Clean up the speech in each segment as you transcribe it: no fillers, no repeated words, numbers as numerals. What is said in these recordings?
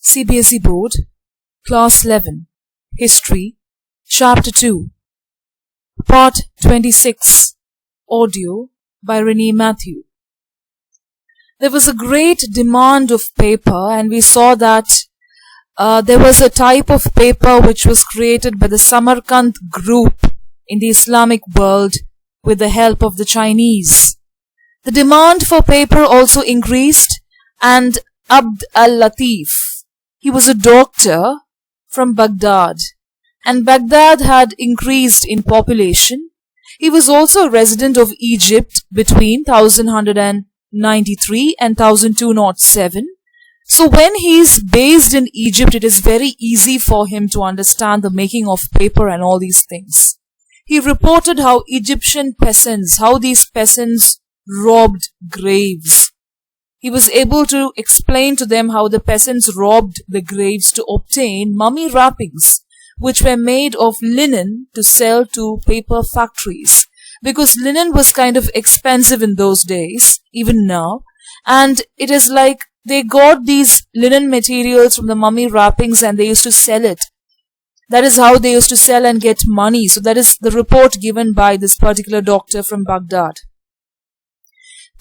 CBSE Board, Class 11, History, Chapter 2, Part 26, Audio by Renee Matthew. There was a great demand of paper, and we saw that there was a type of paper which was created by the Samarkand group in the Islamic world with the help of the Chinese. The demand for paper also increased, and Abd al-Latif, he was a doctor from Baghdad, and Baghdad had increased in population. He was also a resident of Egypt between 1193 and 1207. So when he is based in Egypt, it is very easy for him to understand the making of paper and all these things. He reported how Egyptian peasants, how these peasants robbed graves. He was able to explain to them how the peasants robbed the graves to obtain mummy wrappings, which were made of linen to sell to paper factories. Because linen was kind of expensive in those days, even now, and it is like they got these linen materials from the mummy wrappings and they used to sell it. That is how they used to sell and get money. So that is the report given by this particular doctor from Baghdad.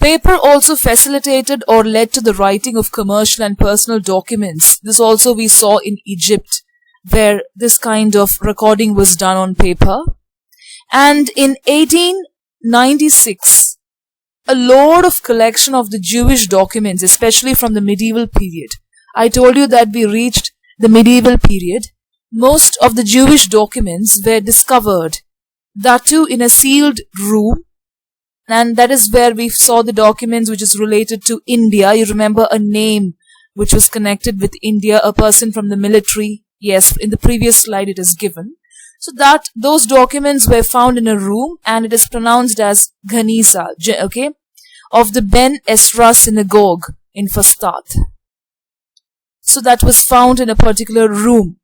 Paper also facilitated or led to the writing of commercial and personal documents. This also we saw in Egypt, where this kind of recording was done on paper. And in 1896, a load of collection of the Jewish documents, especially from the medieval period. I told you that we reached the medieval period. Most of the Jewish documents were discovered, that too in a sealed room. And that is where we saw the documents which is related to India. You remember a name which was connected with India, a person from the military. Yes, in the previous slide it is given. So that those documents were found in a room, and it is pronounced as Ghaniza, okay, of the Ben Esra synagogue in Fustat. So that was found in a particular room.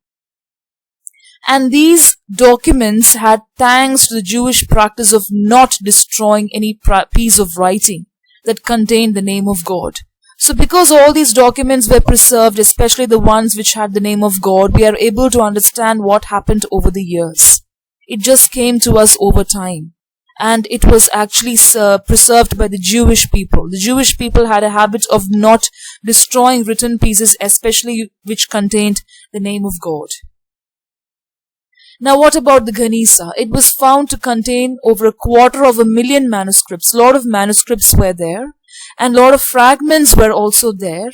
And these documents had thanks to the Jewish practice of not destroying any piece of writing that contained the name of God. So because all these documents were preserved, especially the ones which had the name of God, we are able to understand what happened over the years. It just came to us over time. And it was actually preserved by the Jewish people. The Jewish people had a habit of not destroying written pieces, especially which contained the name of God. Now what about the Ghaniza? It was found to contain over 250,000 manuscripts. A lot of manuscripts were there, and a lot of fragments were also there,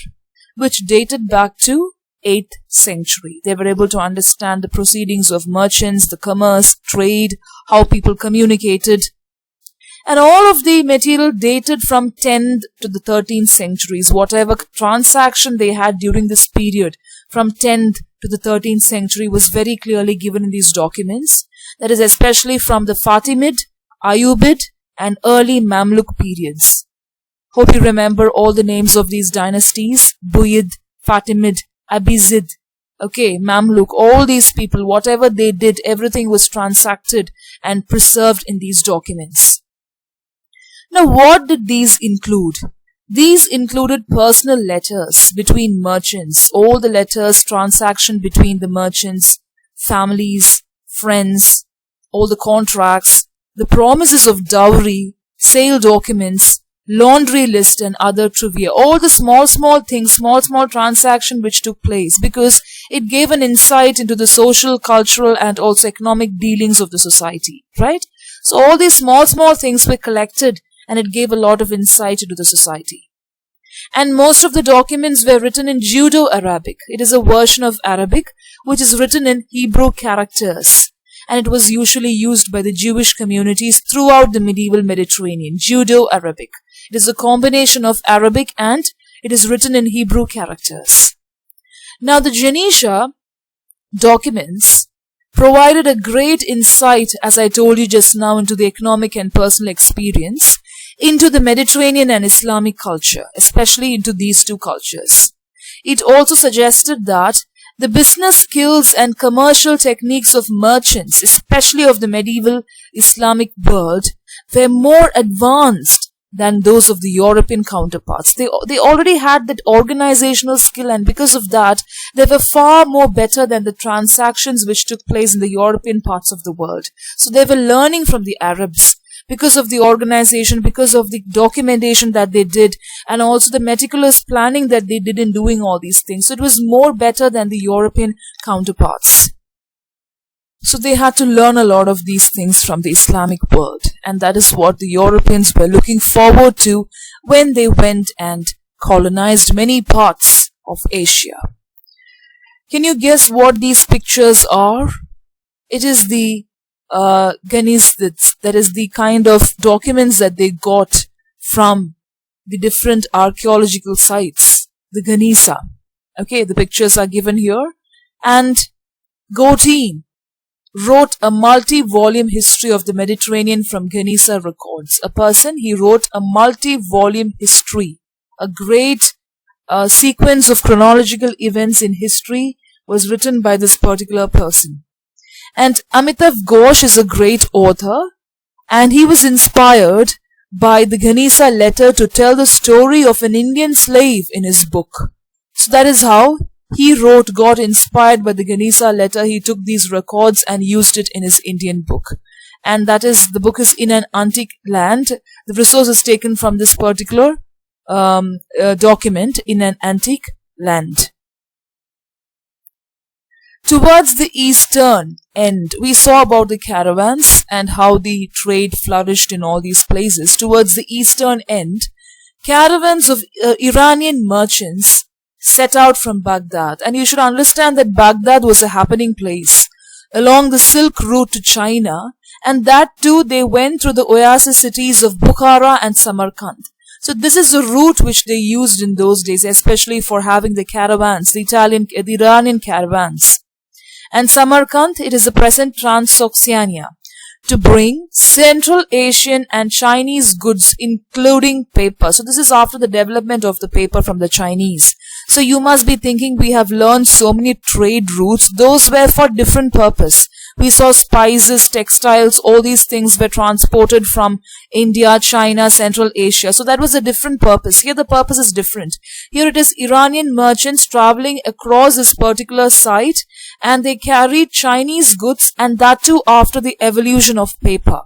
which dated back to 8th century. They were able to understand the proceedings of merchants, the commerce, trade, how people communicated. And all of the material dated from 10th to the 13th centuries. Whatever transaction they had during this period, from 10th to the 13th century, was very clearly given in these documents. That is especially from the Fatimid, Ayyubid and early Mamluk periods. Hope you remember all the names of these dynasties. Buyid, Fatimid, Abizid, okay, Mamluk, all these people, whatever they did, everything was transacted and preserved in these documents. Now what did these include? These included personal letters between merchants, all the letters, transaction between the merchants, families, friends, all the contracts, the promises of dowry, sale documents, laundry list and other trivia, all the small things, small transaction which took place, because it gave an insight into the social, cultural and also economic dealings of the society, right? So all these small things were collected, and it gave a lot of insight into the society. And most of the documents were written in Judeo-Arabic. It is a version of Arabic which is written in Hebrew characters. And it was usually used by the Jewish communities throughout the medieval Mediterranean. Judeo-Arabic. It is a combination of Arabic and it is written in Hebrew characters. Now the Ghaniza documents provided a great insight, as I told you just now, into the economic and personal experience, into the Mediterranean and Islamic culture, especially into these two cultures. It also suggested that the business skills and commercial techniques of merchants, especially of the medieval Islamic world, were more advanced than those of the European counterparts. They already had that organizational skill, and because of that, they were far more better than the transactions which took place in the European parts of the world. So they were learning from the Arabs because of the organization, because of the documentation that they did, and also the meticulous planning that they did in doing all these things. So it was more better than the European counterparts. So they had to learn a lot of these things from the Islamic world, and that is what the Europeans were looking forward to when they went and colonized many parts of Asia. Can you guess what these pictures are? It is the Ganizits, that is the kind of documents that they got from the different archaeological sites, the Ganisa. Okay, the pictures are given here. And Gotin wrote a multi-volume history of the Mediterranean from Ganisa records. A person, he wrote a multi-volume history. A great sequence of chronological events in history was written by this particular person. And Amitav Ghosh is a great author, and he was inspired by the Ganisa letter to tell the story of an Indian slave in his book. So that is how he wrote, got inspired by the Ganisa letter. He took these records and used it in his Indian book. And that is, the book is in an antique land. The resource is taken from this particular document in an antique land. Towards the eastern end, we saw about the caravans and how the trade flourished in all these places. Towards the eastern end, caravans of Iranian merchants set out from Baghdad. And you should understand that Baghdad was a happening place along the Silk Route to China, and that too they went through the oasis cities of Bukhara and Samarkand. So this is a route which they used in those days, especially for having the caravans, the Iranian caravans. And Samarkand, it is the present Transoxiana, to bring Central Asian and Chinese goods, including paper. So this is after the development of the paper from the Chinese. So you must be thinking, we have learned so many trade routes. Those were for different purpose. We saw spices, textiles, all these things were transported from India, China, Central Asia. So that was a different purpose. Here the purpose is different. Here it is Iranian merchants traveling across this particular site, and they carried Chinese goods, and that too after the evolution of paper.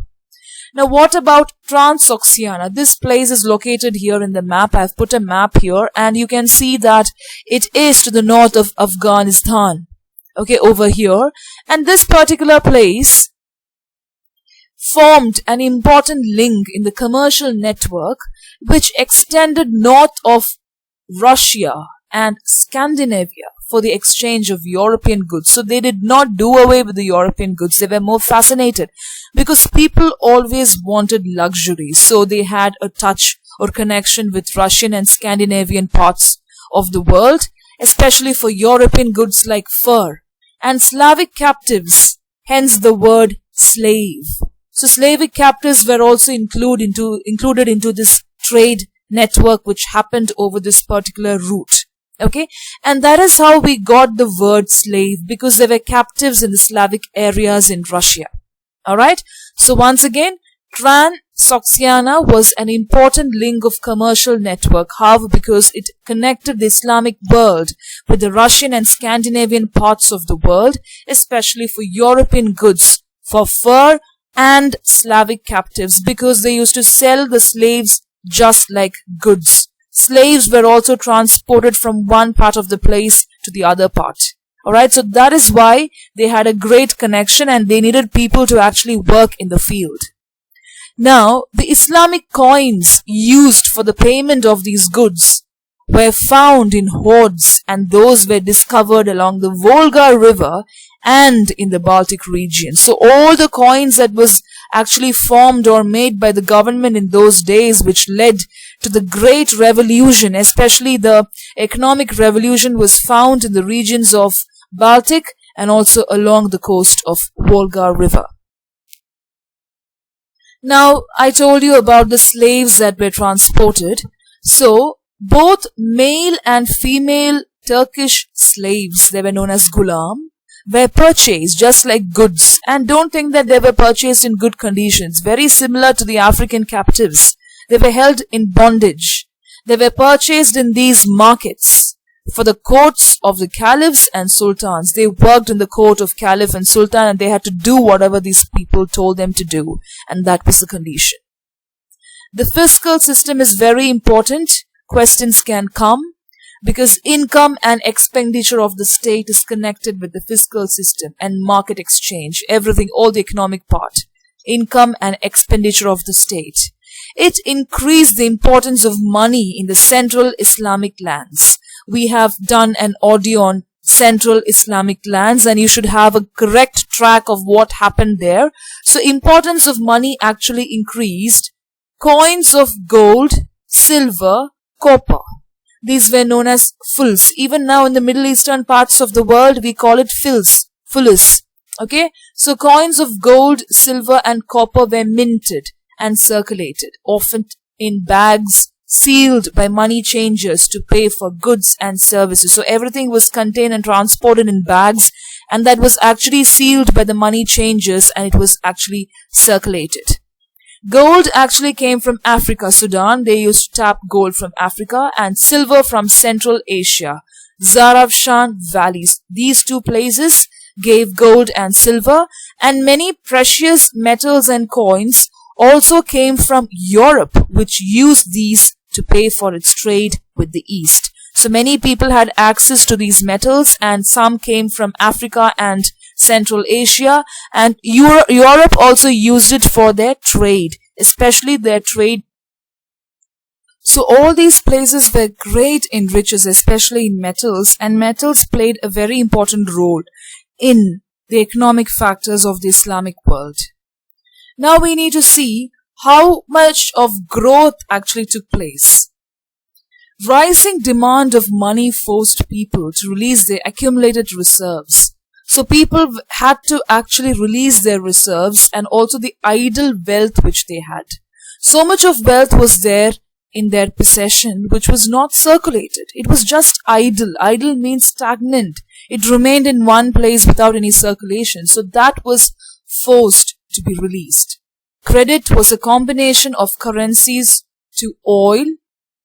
Now what about Transoxiana? This place is located here in the map. I've put a map here, and you can see that it is to the north of Afghanistan. Okay, over here. And this particular place formed an important link in the commercial network which extended north of Russia and Scandinavia for the exchange of European goods. So they did not do away with the European goods. They were more fascinated because people always wanted luxury. So they had a touch or connection with Russian and Scandinavian parts of the world, especially for European goods like fur and Slavic captives, hence the word slave. So Slavic captives were also included into this trade network which happened over this particular route. Okay, and that is how we got the word slave, because they were captives in the Slavic areas in Russia. Alright, so once again, Transoxiana was an important link of commercial network. How? Because it connected the Islamic world with the Russian and Scandinavian parts of the world, especially for European goods, for fur and Slavic captives, because they used to sell the slaves just like goods. Slaves were also transported from one part of the place to the other part. Alright, so that is why they had a great connection, and they needed people to actually work in the field. Now, the Islamic coins used for the payment of these goods were found in hoards, and those were discovered along the Volga River and in the Baltic region. So all the coins that was actually formed or made by the government in those days, which led to the Great Revolution, especially the economic revolution, was found in the regions of Baltic and also along the coast of Volga River. Now, I told you about the slaves that were transported. So, both male and female Turkish slaves, they were known as gulam, were purchased just like goods. And don't think that they were purchased in good conditions. Very similar to the African captives. They were held in bondage. They were purchased in these markets for the courts of the caliphs and sultans. They worked in the court of caliph and sultan, and they had to do whatever these people told them to do. And that was the condition. The fiscal system is very important. Questions can come because income and expenditure of the state is connected with the fiscal system and market exchange, everything, all the economic part. Income and expenditure of the state. It increased the importance of money in the central Islamic lands. We have done an audio on central Islamic lands, and you should have a correct track of what happened there. So importance of money actually increased. Coins of gold, silver, copper. These were known as fulls. Even now in the Middle Eastern parts of the world, we call it fulls. Okay? So coins of gold, silver and copper were minted and circulated, often in bags sealed by money changers to pay for goods and services. So everything was contained and transported in bags, and that was actually sealed by the money changers, and it was actually circulated. Gold actually came from Africa, Sudan. They used to tap gold from Africa, and silver from Central Asia, Zarafshan valleys. These two places gave gold and silver, and many precious metals and coins also came from Europe, which used these to pay for its trade with the East. So many people had access to these metals, and some came from Africa and Central Asia, and Europe also used it for their trade, especially their trade. So all these places were great in riches, especially in metals, and metals played a very important role in the economic factors of the Islamic world. Now we need to see how much of growth actually took place. Rising demand of money forced people to release their accumulated reserves. So people had to actually release their reserves and also the idle wealth which they had. So much of wealth was there in their possession which was not circulated. It was just idle. Idle means stagnant. It remained in one place without any circulation. So that was forced to be released. Credit was a combination of currencies to oil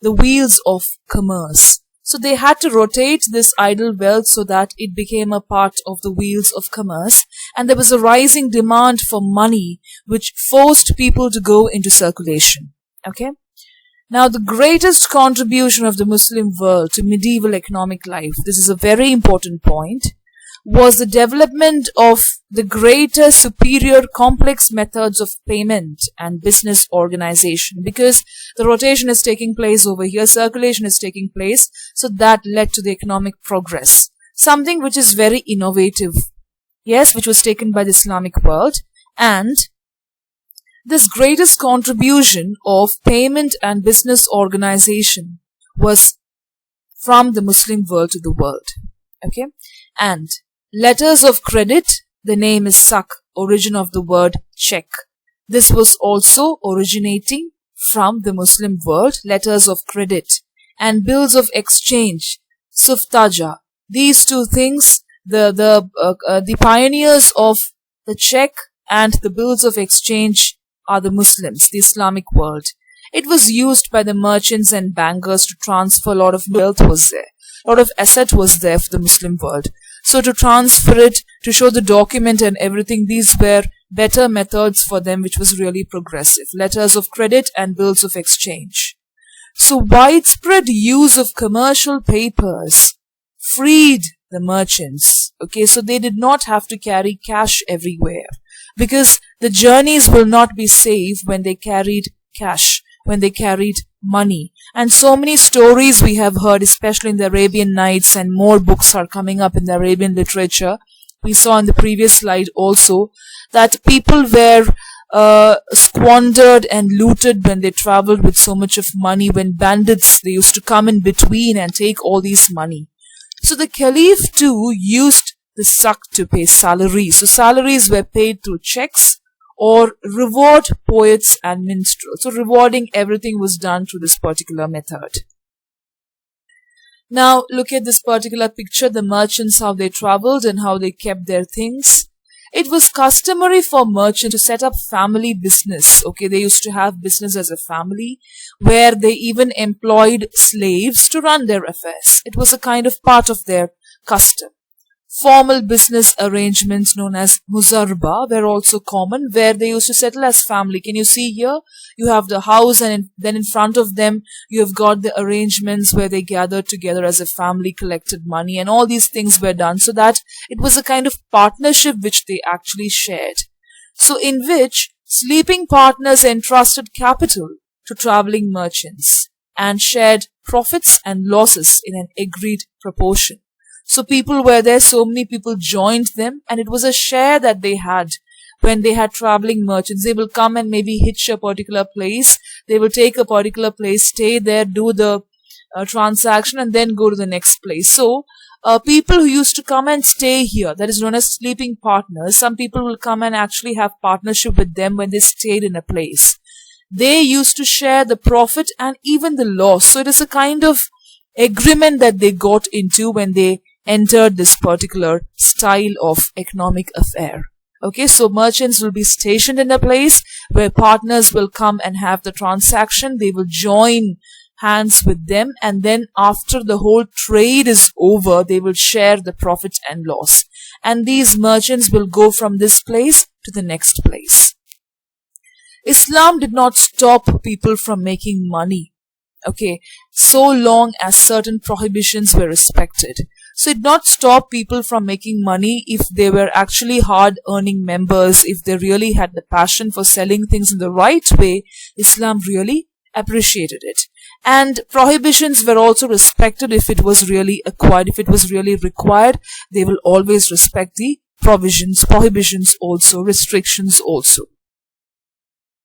the wheels of commerce. So they had to rotate this idle wealth so that it became a part of the wheels of commerce, and there was a rising demand for money which forced people to go into circulation. Okay? Now the greatest contribution of the Muslim world to medieval economic life, this is a very important point, was the development of the greater, superior, complex methods of payment and business organization, because the rotation is taking place over here, circulation is taking place, so that led to the economic progress. Something which is very innovative, yes, which was taken by the Islamic world, and this greatest contribution of payment and business organization was from the Muslim world to the world. Okay? And letters of credit, the name is sak, origin of the word check. This was also originating from the Muslim world, letters of credit, and bills of exchange, suftaja. These two things, the pioneers of the check and the bills of exchange are the Muslims, the Islamic world. It was used by the merchants and bankers to transfer. A lot of wealth was there. A lot of asset was there for the Muslim world. So to transfer it, to show the document and everything, these were better methods for them, which was really progressive. Letters of credit and bills of exchange. So widespread use of commercial papers freed the merchants. Okay, so they did not have to carry cash everywhere, because the journeys will not be safe when they carried cash, when they carried money. And so many stories we have heard, especially in the Arabian Nights, and more books are coming up in the Arabian literature. We saw in the previous slide also that people were squandered and looted when they traveled with so much of money. When bandits, they used to come in between and take all these money. So the Caliph too used the sak to pay salaries. So salaries were paid through checks or reward poets and minstrels. So rewarding everything was done through this particular method. Now look at this particular picture, the merchants, how they traveled and how they kept their things. It was customary for merchants to set up family business. Okay, they used to have business as a family where they even employed slaves to run their affairs. It was a kind of part of their custom. Formal business arrangements known as muzarba were also common, where they used to settle as family. Can you see here? You have the house, and then in front of them you have got the arrangements where they gathered together as a family, collected money, and all these things were done, so that it was a kind of partnership which they actually shared. So in which sleeping partners entrusted capital to traveling merchants and shared profits and losses in an agreed proportion. So people were there, so many people joined them, and it was a share that they had when they had traveling merchants. They will come and maybe hitch a particular place. They will take a particular place, stay there, do the transaction, and then go to the next place. So people who used to come and stay here, that is known as sleeping partners, some people will come and actually have partnership with them when they stayed in a place. They used to share the profit and even the loss. So it is a kind of agreement that they got into when they entered this particular style of economic affair. Okay, so merchants will be stationed in a place where partners will come and have the transaction. They will join hands with them, and then after the whole trade is over, they will share the profit and loss. And these merchants will go from this place to the next place. Islam did not stop people from making money. Okay, so long as certain prohibitions were respected. So it did not stop people from making money if they were actually hard earning members, if they really had the passion for selling things in the right way. Islam really appreciated it. And prohibitions were also respected if it was really acquired, if it was really required. They will always respect the prohibitions also, restrictions also.